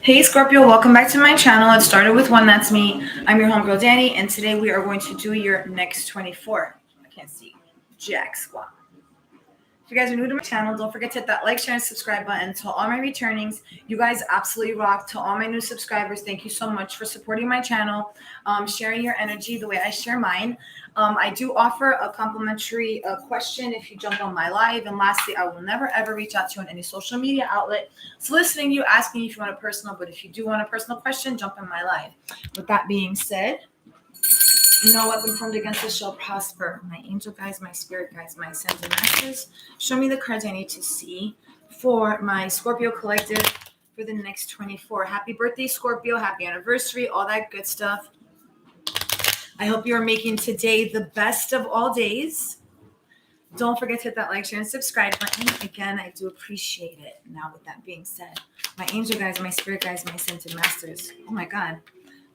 Hey Scorpio, welcome back to my channel. It started with one, that's me. I'm your homegirl Danny, and today we are going to do your next 24. I can't see jack squat. If you guys are new to my channel, don't forget to hit that like, share, and subscribe button. To all my returnings, you guys absolutely rock. To all my new subscribers, thank you so much for supporting my channel, sharing your energy the way I share mine. I do offer a complimentary question if you jump on my live. And lastly, I will never ever reach out to you on any social media outlet soliciting you, asking if you want a personal. But if you do want a personal question, jump on my live. With that being said, no weapon formed against us shall prosper. My angel guides, my spirit guides, my ascended masters. Show me the cards I need to see for my Scorpio collective for the next 24. Happy birthday, Scorpio. Happy anniversary, all that good stuff. I hope you are making today the best of all days. Don't forget to hit that like, share, and subscribe button. Again, I do appreciate it. Now, with that being said, my angel guides, my spirit guides, my ascended masters. Oh my God.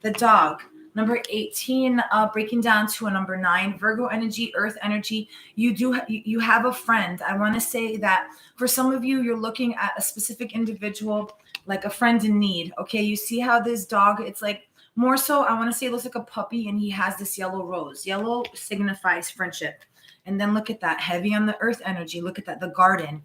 The dog. Number 18, breaking down to a number 9, Virgo energy, earth energy. You have a friend. I want to say that for some of you, you're looking at a specific individual, like a friend in need. Okay, you see how this dog, it's like more so, I want to say it looks like a puppy and he has this yellow rose. Yellow signifies friendship. And then look at that, heavy on the earth energy. Look at that, the garden,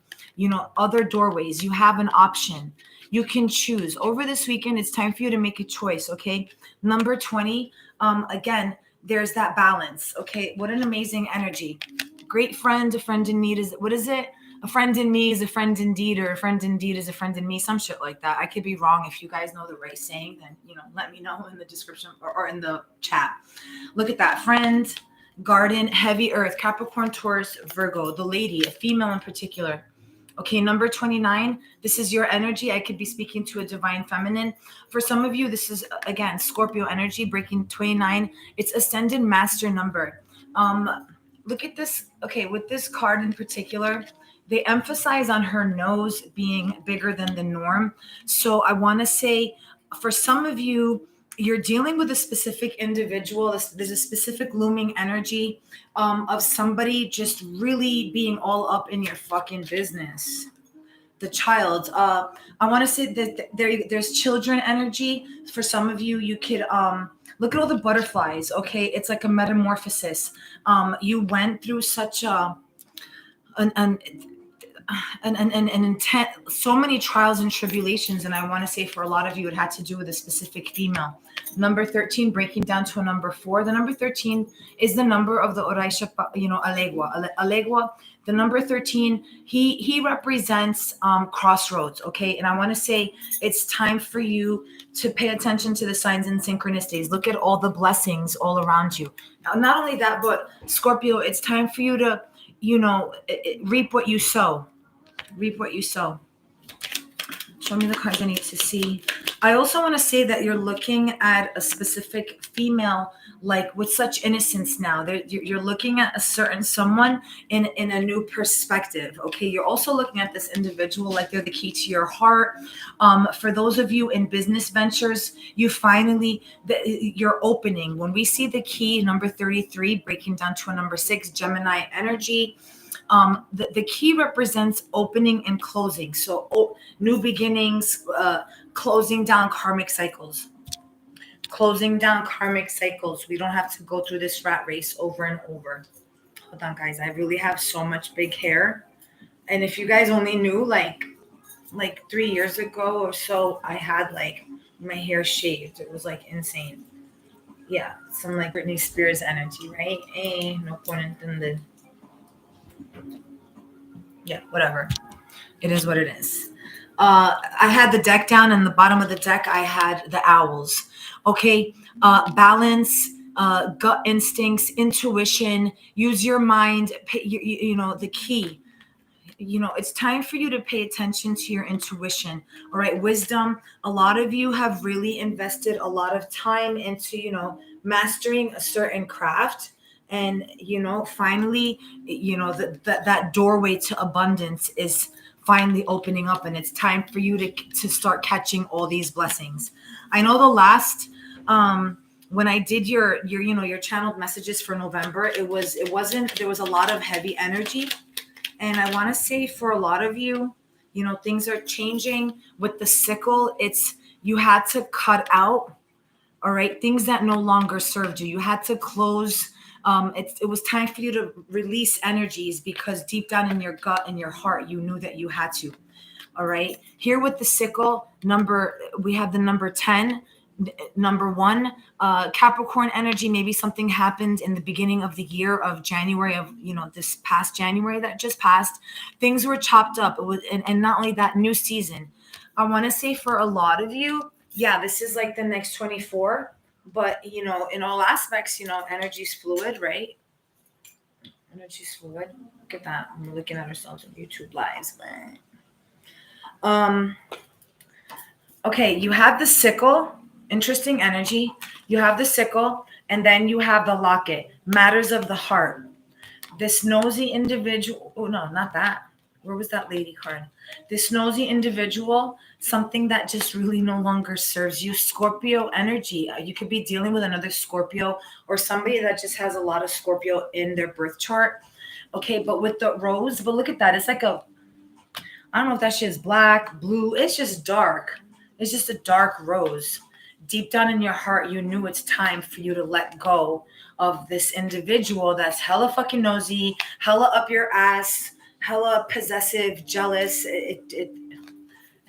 other doorways. You have an option. You can choose. Over this weekend, it's time for you to make a choice, okay? Number 20, again, there's that balance, okay? What an amazing energy. Great friend, a friend in need is, what is it? A friend in me is a friend indeed, or a friend indeed is a friend in me, some shit like that. I could be wrong. If you guys know the right saying, then, let me know in the description or in the chat. Look at that, friend, garden, heavy earth, Capricorn, Taurus, Virgo, the lady, a female in particular. Okay, number 29, this is your energy. I could be speaking to a divine feminine. For some of you, this is, again, Scorpio energy, breaking 29. It's ascended master number. Look at this. Okay, with this card in particular, they emphasize on her nose being bigger than the norm. So I want to say, for some of you, you're dealing with a specific individual. There's a specific looming energy of somebody just really being all up in your fucking business. The child. I want to say that there's children energy. For some of you, you could look at all the butterflies. Okay, it's like a metamorphosis. You went through such an intent, so many trials and tribulations, and I want to say for a lot of you it had to do with a specific female. Number 13 breaking down to a number 4. The number 13 is the number of the Oraisha, Alegua. The number 13, he represents crossroads, okay? And I want to say it's time for you to pay attention to the signs and synchronicities. Look at all the blessings all around you. Now, not only that, but Scorpio, it's time for you to reap what you sow. Reap what you sow. Show me the cards I need to see. I also want to say that you're looking at a specific female, like with such innocence now. You're looking at a certain someone in a new perspective. Okay, you're also looking at this individual like they're the key to your heart. For those of you in business ventures, you're opening. When we see the key, number 33, breaking down to a number 6, Gemini energy. The key represents opening and closing. So new beginnings, closing down karmic cycles. Closing down karmic cycles. We don't have to go through this rat race over and over. Hold on, guys. I really have so much big hair. And if you guys only knew, like 3 years ago or so, I had like my hair shaved. It was like insane. Yeah, some like Britney Spears energy, right? No pun intended. Yeah, whatever. It is what it is. I had the deck down, and the bottom of the deck, I had the owls. Okay, balance, gut instincts, intuition. Use your mind. The key. It's time for you to pay attention to your intuition. All right, wisdom. A lot of you have really invested a lot of time into mastering a certain craft. And finally, that doorway to abundance is finally opening up, and it's time for you to start catching all these blessings. I know the last when I did your channeled messages for November, there was a lot of heavy energy, and I want to say for a lot of you, things are changing with the sickle. It's You had to cut out, all right, things that no longer served you. You had to close. It was time for you to release energies because deep down in your gut and your heart, you knew that you had to. All right. Here with the sickle we have the number 10, number one, Capricorn energy. Maybe something happened in the beginning of the year of January of, this past January that just passed. Things were chopped up. It was, and not only that, new season. I want to say for a lot of you, yeah, this is like the next 24, but in all aspects, energy's fluid, right? Energy's fluid. Look at that. We're looking at ourselves on YouTube lives, but okay, you have the sickle, interesting energy. You have the sickle, and then you have the locket, matters of the heart. This nosy individual, oh no, not that. Where was that lady card? This nosy individual, something that just really no longer serves you. Scorpio energy. You could be dealing with another Scorpio or somebody that just has a lot of Scorpio in their birth chart. Okay, but with the rose, but look at that. It's like I don't know if that shit is black, blue. It's just dark. It's just a dark rose. Deep down in your heart, you knew it's time for you to let go of this individual that's hella fucking nosy, hella up your ass, hella possessive, jealous.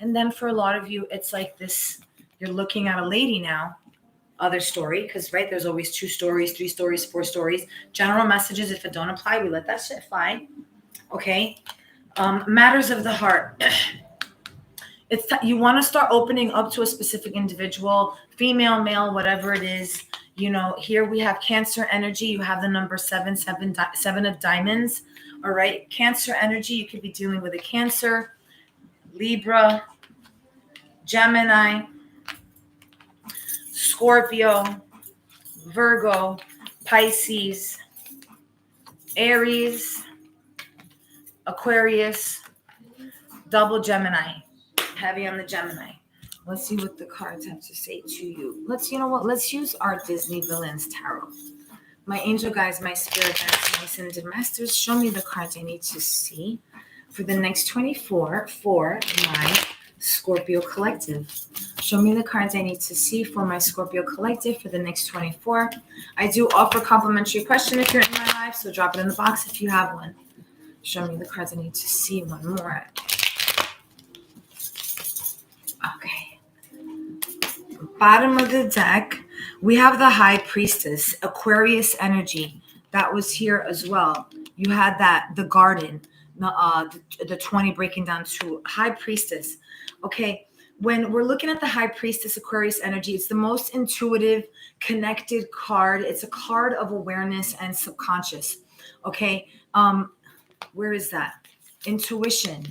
And then for a lot of you, it's like this, you're looking at a lady now, other story, because, right, there's always 2 stories, 3 stories, 4 stories. General messages, if it don't apply, we let that shit fly. Okay? Matters of the heart. You want to start opening up to a specific individual, female, male, whatever it is. Here we have Cancer energy. You have the number 7 of diamonds. All right. Cancer energy. You could be dealing with a Cancer, Libra, Gemini, Scorpio, Virgo, Pisces, Aries, Aquarius, double Gemini. Heavy on the Gemini. Let's see what the cards have to say to you. Let's use our Disney Villains Tarot. My angel guides, my spirit guides, my ascended masters, show me the cards I need to see for the next 24 for my Scorpio collective. Show me the cards I need to see for my Scorpio collective for the next 24. I do offer complimentary question if you're in my live, so drop it in the box if you have one. Show me the cards I need to see. One more. Okay. Bottom of the deck, we have the High Priestess, Aquarius energy. That was here as well. You had the Garden, the 20 breaking down to High Priestess. Okay. When we're looking at the High Priestess Aquarius energy, it's the most intuitive, connected card. It's a card of awareness and subconscious. Okay. Where is that? Intuition,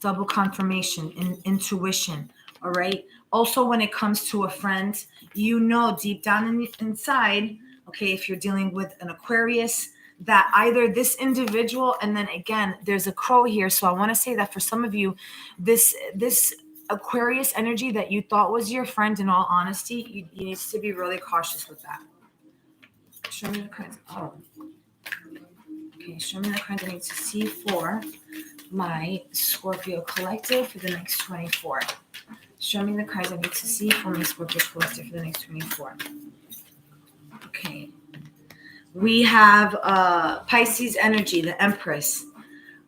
double confirmation, intuition. All right. Also, when it comes to a friend, deep down inside, okay, if you're dealing with an Aquarius, that either this individual, and then again, there's a crow here. So I want to say that for some of you, this Aquarius energy that you thought was your friend, in all honesty, you need to be really cautious with that. Show me the cards. Oh. Okay, show me the cards I need to see for my Scorpio collective for the next 24. Show me the cards I need to see for my Scorpio collective for the next 24. Okay. We have Pisces energy, the Empress.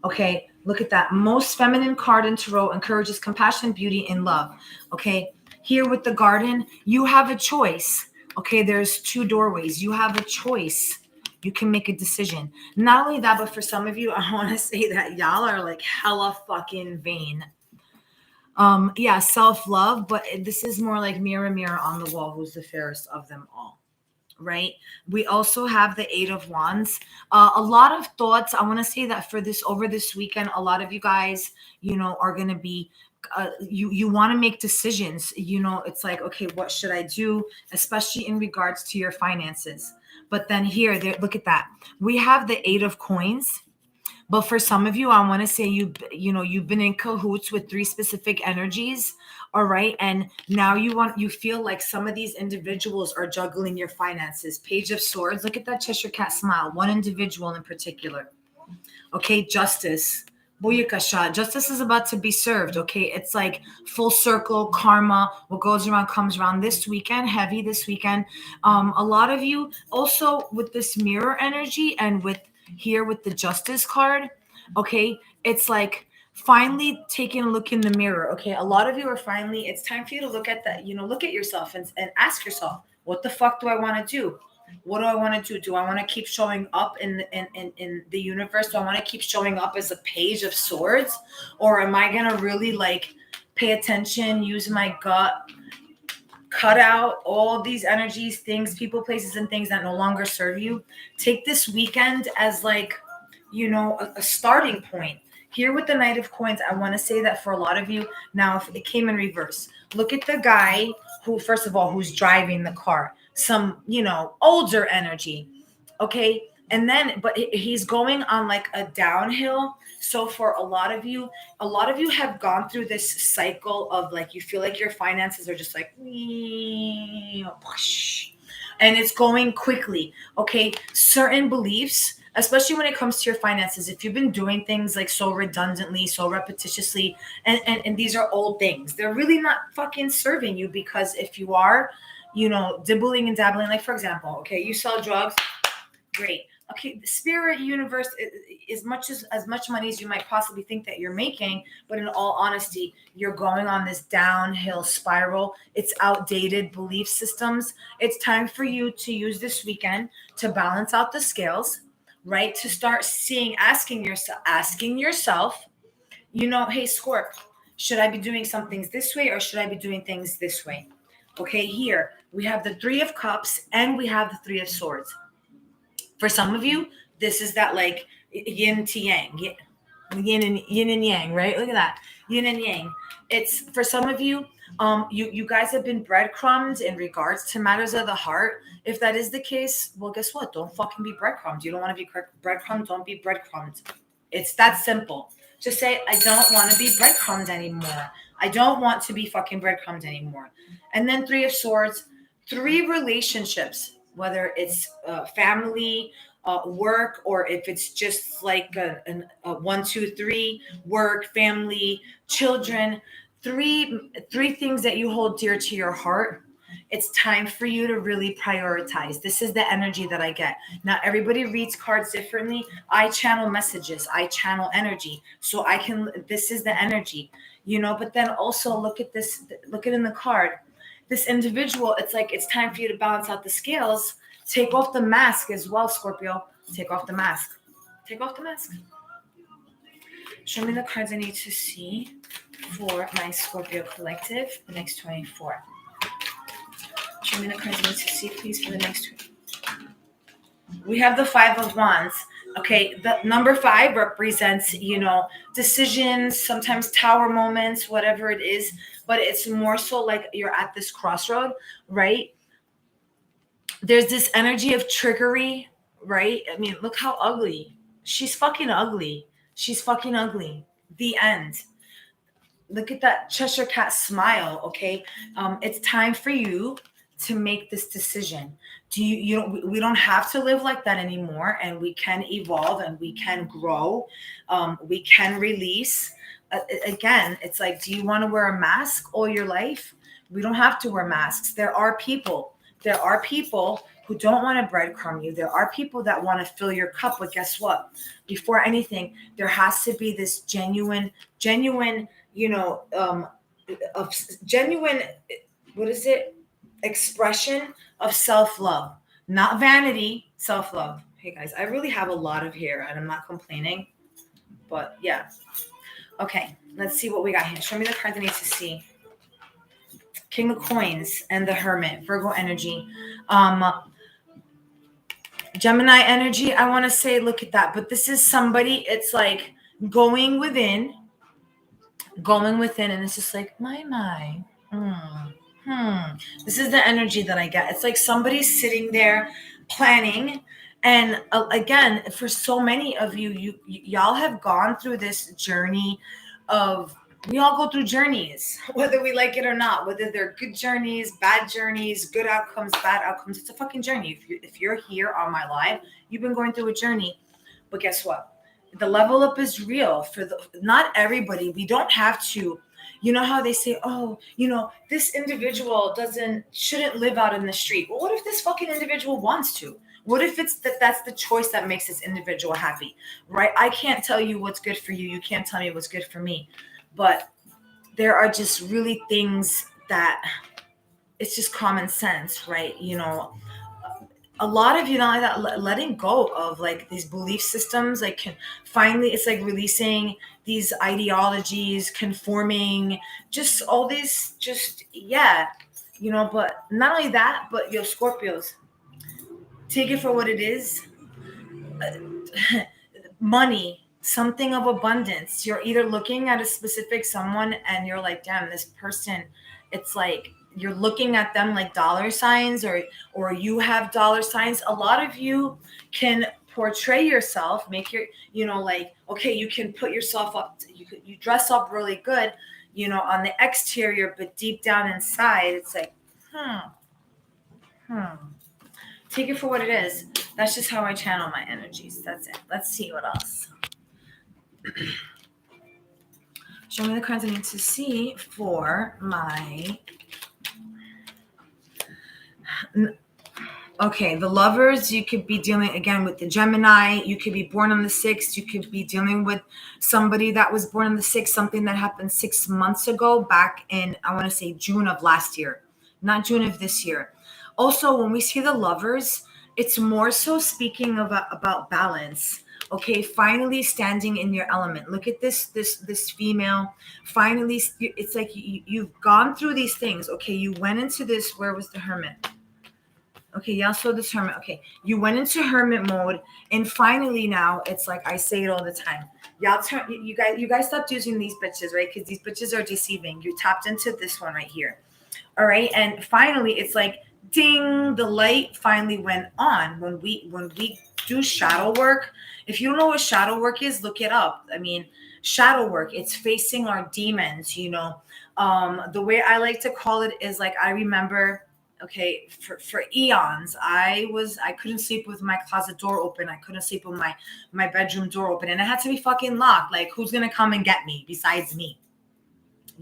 Okay, look at that. Most feminine card in Tarot, encourages compassion, beauty, and love. Okay, here with the Garden, you have a choice. Okay, there's 2 doorways. You have a choice. You can make a decision. Not only that, but for some of you, I want to say that y'all are like hella fucking vain. Yeah, self-love, but this is more like mirror, mirror on the wall, who's the fairest of them all, right? We also have the 8 of Wands. A lot of thoughts. I want to say that over this weekend, a lot of you guys, are going to be, you want to make decisions. It's like, okay, what should I do? Especially in regards to your finances. But then look at that. We have the 8 of Coins. But for some of you, I want to say you've been in cahoots with 3 specific energies. All right. And now you feel like some of these individuals are juggling your finances. Page of Swords. Look at that Cheshire Cat smile. One individual in particular. Okay. Justice. Buyukasha. Justice is about to be served. Okay. It's like full circle karma. What goes around comes around this weekend, heavy this weekend. A lot of you also with this mirror energy and with here with the justice card. Okay. It's like finally taking a look in the mirror. Okay. A lot of you are finally, it's time for you to look at that, look at yourself and ask yourself, what the fuck do I want to do? What do I want to do? Do I want to keep showing up in the universe? Do I want to keep showing up as a page of swords? Or am I gonna really like pay attention, use my gut, cut out all these energies, things, people, places, and things that no longer serve you? Take this weekend as like, a starting point. Here with the Knight of Coins, I want to say that for a lot of you, now if it came in reverse, look at the guy who, first of all, who's driving the car, some, older energy. Okay. And then, but he's going on like a downhill. So for a lot of you have gone through this cycle of like, you feel like your finances are just like, and it's going quickly. Okay. Certain beliefs, especially when it comes to your finances, if you've been doing things like so redundantly, so repetitiously, and these are old things, they're really not fucking serving you, because if you are, dibbling and dabbling, like for example, okay, you sell drugs, great. Okay, the spirit universe is much as much money as you might possibly think that you're making, but in all honesty, you're going on this downhill spiral. It's outdated belief systems. It's time for you to use this weekend to balance out the scales, right? To start asking yourself, hey Scorp, should I be doing some things this way or should I be doing things this way? Okay, here we have the Three of Cups and we have the Three of Swords. For some of you, this is that like yin to yang, yin and yang, right? Look at that, yin and yang. It's for some of you. You guys have been breadcrumbed in regards to matters of the heart. If that is the case, well, guess what? Don't fucking be breadcrumbed. You don't want to be breadcrumbed. Don't be breadcrumbed. It's that simple. Just say, I don't want to be breadcrumbed anymore. I don't want to be fucking breadcrumbed anymore. And then Three of Swords, three relationships, whether it's family, work, or if it's just like a 1, 2, 3, work, family, children, three things that you hold dear to your heart. It's time for you to really prioritize. This is the energy that I get. Now, everybody reads cards differently. I channel messages, I channel energy. So this is the energy, but then also look at this, look at in the card. This individual, it's like it's time for you to balance out the scales. Take off the mask as well, Scorpio. Take off the mask. Take off the mask. Show me the cards I need to see for my Scorpio collective, the next 24. Show me the cards I need to see, please, for the next 24. We have the Five of Wands. Okay, the number 5 represents, decisions, sometimes tower moments, whatever it is, but it's more so like you're at this crossroad, right? There's this energy of trickery, right? I mean, look how ugly. She's fucking ugly. She's fucking ugly. The end. Look at that Cheshire Cat smile, okay? It's time for you to make this decision. We don't have to live like that anymore, and we can evolve and we can grow. We can release. Again, it's like, do you want to wear a mask all your life? We don't have to wear masks. There are people who don't want to breadcrumb you. There are people that want to fill your cup, but guess what? Before anything, there has to be this genuine, what is it? Expression of self-love, not vanity, self-love. Hey guys, I really have a lot of hair and I'm not complaining, but yeah. Okay, let's see what we got here. Show me the cards I need to see. King of Coins and the Hermit, Virgo energy. Gemini energy, I want to say, look at that. But this is somebody, it's like going within, and it's just like, my. This is the energy that I get. It's like somebody's sitting there planning. And again, for so many of you, y'all have gone through this journey of, we all go through journeys, whether we like it or not, whether they're good journeys, bad journeys, good outcomes, bad outcomes. It's a fucking journey. If you're here on my live, you've been going through a journey. But guess what? The level up is real for not everybody. We don't have to, you know how they say, oh, this individual shouldn't live out in the street. Well, what if this fucking individual wants to? What if it's that's the choice that makes this individual happy, right? I can't tell you what's good for you. You can't tell me what's good for me. But there are just really things that it's just common sense, right? A lot of like that letting go of like these belief systems, like can finally, it's like releasing these ideologies, conforming, just all these, just yeah, but not only that, but Scorpios, take it for what it is. Money, something of abundance. You're either looking at a specific someone and you're like, damn, this person, it's like you're looking at them like dollar signs, or you have dollar signs. A lot of you can portray yourself, make your, like, okay, you can put yourself up, you dress up really good, on the exterior, but deep down inside, it's like, take it for what it is. That's just how I channel my energies. That's it. Let's see what else. Show me the cards I need to see for my... Okay, the lovers, you could be dealing again with the Gemini. You could be born on the 6th. You could be dealing with somebody that was born on the 6th, something that happened 6 months ago, back in, I want to say, June of last year, not June of this year. Also, when we see the lovers, it's more so speaking about balance. Okay, finally standing in your element. Look at this female. Finally, it's like you've gone through these things. Okay, you went into this. Where was the Hermit? Okay, y'all saw this Hermit. Okay, you went into Hermit mode, and finally now it's like I say it all the time. Y'all turn. You guys stopped using these bitches, right? Because these bitches are deceiving. You tapped into this one right here. All right, and finally it's like ding, the light finally went on when we do shadow work. If you don't know what shadow work is, look it up. I mean, shadow work, it's facing our demons. The way I like to call it is like, I remember, okay, for eons, I couldn't sleep with my closet door open. I couldn't sleep with my bedroom door open, and it had to be fucking locked. Like, who's gonna come and get me besides me?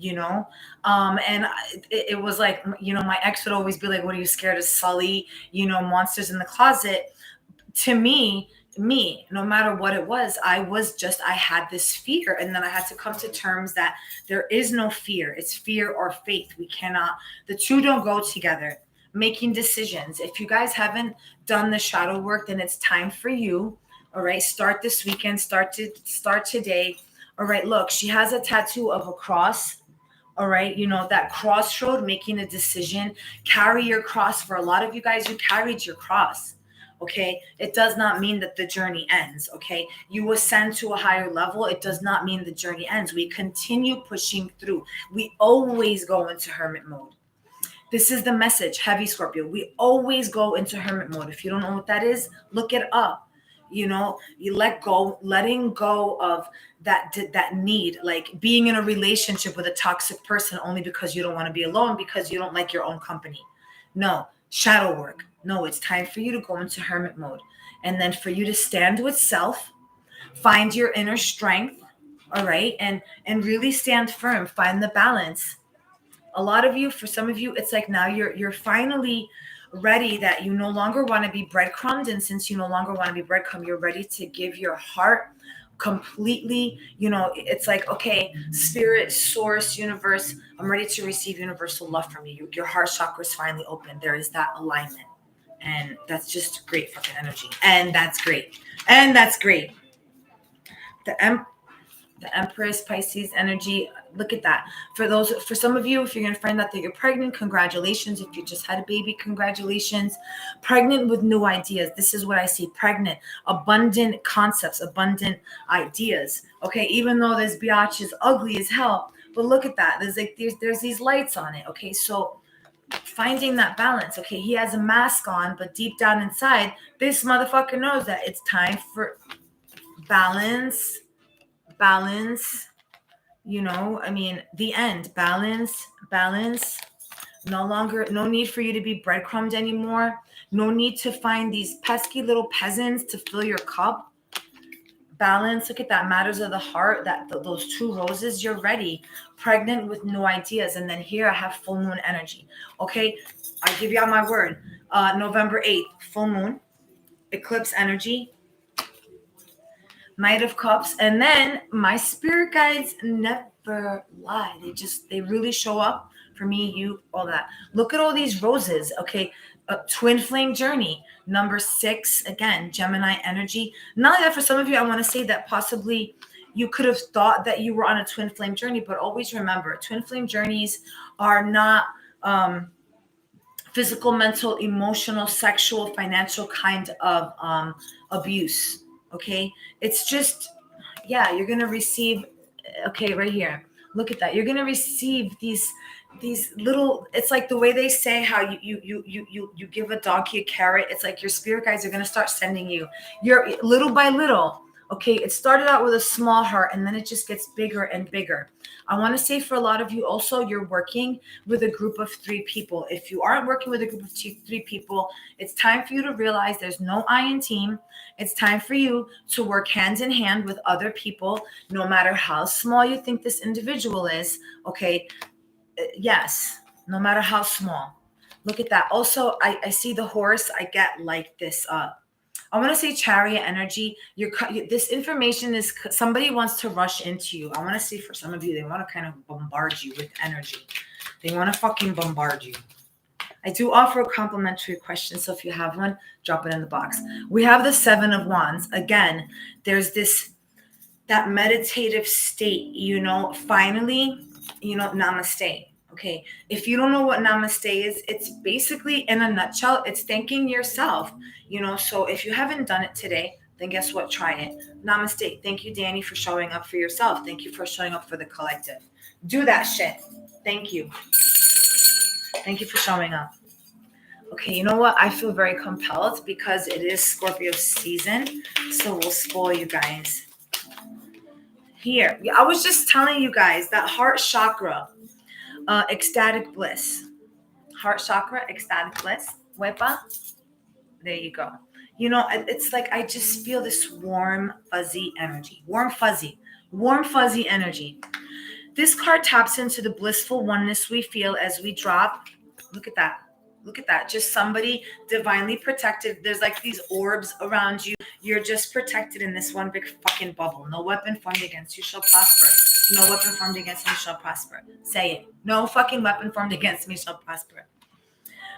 And it was like, my ex would always be like, what are you scared of, Sully, monsters in the closet? To me, no matter what it was, I had this fear, and then I had to come to terms that there is no fear. It's fear or faith. The two don't go together. Making decisions. If you guys haven't done the shadow work, then it's time for you. All right, start this weekend, start today. All right, look, she has a tattoo of a cross. All right, that crossroad, making a decision. Carry your cross. For a lot of you guys, you carried your cross. Okay, it does not mean that the journey ends. Okay, you ascend to a higher level. It does not mean the journey ends. We continue pushing through. We always go into Hermit mode. This is the message, heavy Scorpio. We always go into Hermit mode. If you don't know what that is, look it up. You letting go of that need, like being in a relationship with a toxic person only because you don't want to be alone, because you don't like your own company. No, shadow work. No, it's time for you to go into Hermit mode, and then for you to stand with self, find your inner strength. All right, and really stand firm. Find the balance. A lot of you, for some of you, it's like now you're finally ready, that you no longer want to be breadcrumbed. And since you no longer want to be breadcrumbed, you're ready to give your heart completely. It's like, okay, spirit, source, universe, I'm ready to receive universal love from you. Your heart chakra is finally open. There is that alignment. And that's just great fucking energy. And that's great. The Empress, Pisces energy. Look at that. For some of you, if you're going to find out that you're pregnant, congratulations. If you just had a baby, congratulations. Pregnant with new ideas. This is what I see. Pregnant, abundant concepts, abundant ideas. Okay, even though this biatch is ugly as hell, but look at that. There's these lights on it. Okay, so finding that balance. Okay, he has a mask on, but deep down inside, this motherfucker knows that it's time for balance. The end. Balance. No need for you to be breadcrumbed anymore. No need to find these pesky little peasants to fill your cup. balance. Look at that. Matters of the heart. Those two roses. You're ready. Pregnant with new ideas. And then here I have full moon energy. Okay, I give y'all my word. November 8th, full moon, eclipse energy, Knight of Cups, and then my spirit guides never lie. They really show up for me, you, all that. Look at all these roses. Okay, twin flame journey, number 6, again, Gemini energy. Not only that, for some of you, I want to say that possibly you could have thought that you were on a twin flame journey, but always remember, twin flame journeys are not physical, mental, emotional, sexual, financial kind of abuse. Okay, it's just, yeah, you're gonna receive. Okay, right here, look at that. You're gonna receive these little. It's like the way they say how you give a donkey a carrot. It's like your spirit guides are gonna start sending you. You're little by little. Okay, it started out with a small heart and then it just gets bigger and bigger. I want to say for a lot of you also, you're working with a group of 3 people. If you aren't working with a group of 3 people, it's time for you to realize there's no I in team. It's time for you to work hand in hand with other people, no matter how small you think this individual is. Okay, yes, no matter how small. Look at that. Also, I see the horse. I get like this I want to say chariot energy. This information is somebody wants to rush into you. I want to say for some of you, they want to kind of bombard you with energy. They want to fucking bombard you. I do offer a complimentary question, so if you have one, drop it in the box. We have the 7 of Wands. Again, there's that meditative state, finally, namaste. Okay, if you don't know what namaste is, it's basically, in a nutshell, it's thanking yourself. So if you haven't done it today, then guess what? Try it. Namaste. Thank you, Danny, for showing up for yourself. Thank you for showing up for the collective. Do that shit. Thank you. Thank you for showing up. Okay, you know what? I feel very compelled because it is Scorpio season. So we'll spoil you guys. Here, I was just telling you guys that heart chakra, ecstatic bliss. Heart chakra, ecstatic bliss. Wepa. There you go. It's like I just feel this warm, fuzzy energy. Warm, fuzzy energy. This card taps into the blissful oneness we feel as we drop. Look at that. Look at that. Just somebody divinely protected. There's like these orbs around you. You're just protected in this one big fucking bubble. No weapon formed against you shall prosper. No weapon formed against me shall prosper. Say it. No fucking weapon formed against me shall prosper.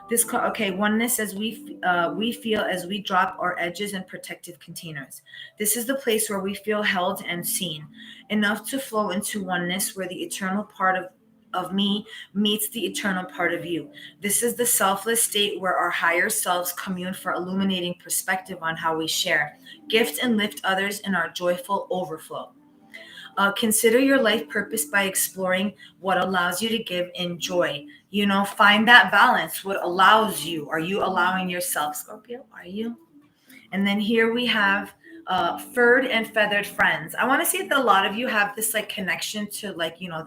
This card, okay, oneness as we feel as we drop our edges and protective containers. This is the place where we feel held and seen, enough to flow into oneness where the eternal part of me meets the eternal part of you. This is the selfless state where our higher selves commune for illuminating perspective on how we share, gift, and lift others in our joyful overflow. Consider your life purpose by exploring what allows you to give in joy. Find that balance. What allows you? Are you allowing yourself, Scorpio? Are you? And then here we have furred and feathered friends. I want to say that a lot of you have this like connection to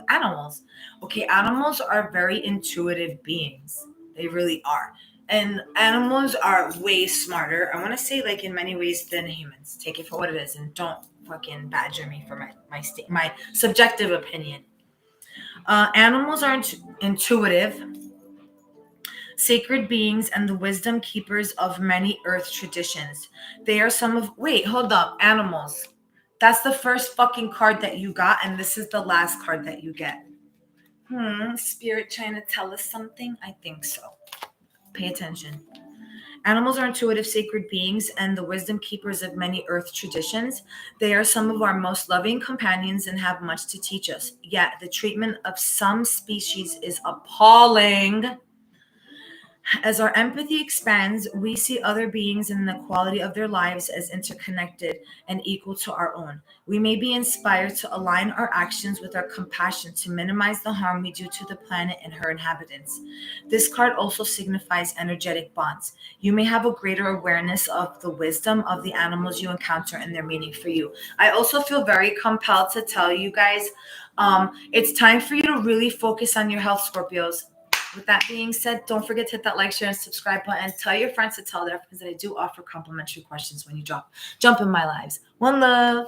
animals. Okay, animals are very intuitive beings. They really are. And animals are way smarter, I want to say, like in many ways, than humans. Take it for what it is and don't fucking badger me for my subjective opinion. Animals are intuitive, sacred beings, and the wisdom keepers of many earth traditions. They are some of, wait, hold up, animals. That's the first fucking card that you got, and this is the last card that you get. Spirit trying to tell us something? I think so. Pay attention. Animals are intuitive, sacred beings and the wisdom keepers of many earth traditions. They are some of our most loving companions and have much to teach us. Yet the treatment of some species is appalling. As our empathy expands, we see other beings and the quality of their lives as interconnected and equal to our own. We may be inspired to align our actions with our compassion to minimize the harm we do to the planet and her inhabitants. This card also signifies energetic bonds. You may have a greater awareness of the wisdom of the animals you encounter and their meaning for you. I also feel very compelled to tell you guys, it's time for you to really focus on your health, Scorpios. With that being said, don't forget to hit that like, share, and subscribe button. Tell your friends to tell their friends that I do offer complimentary questions when you jump in my lives. One love.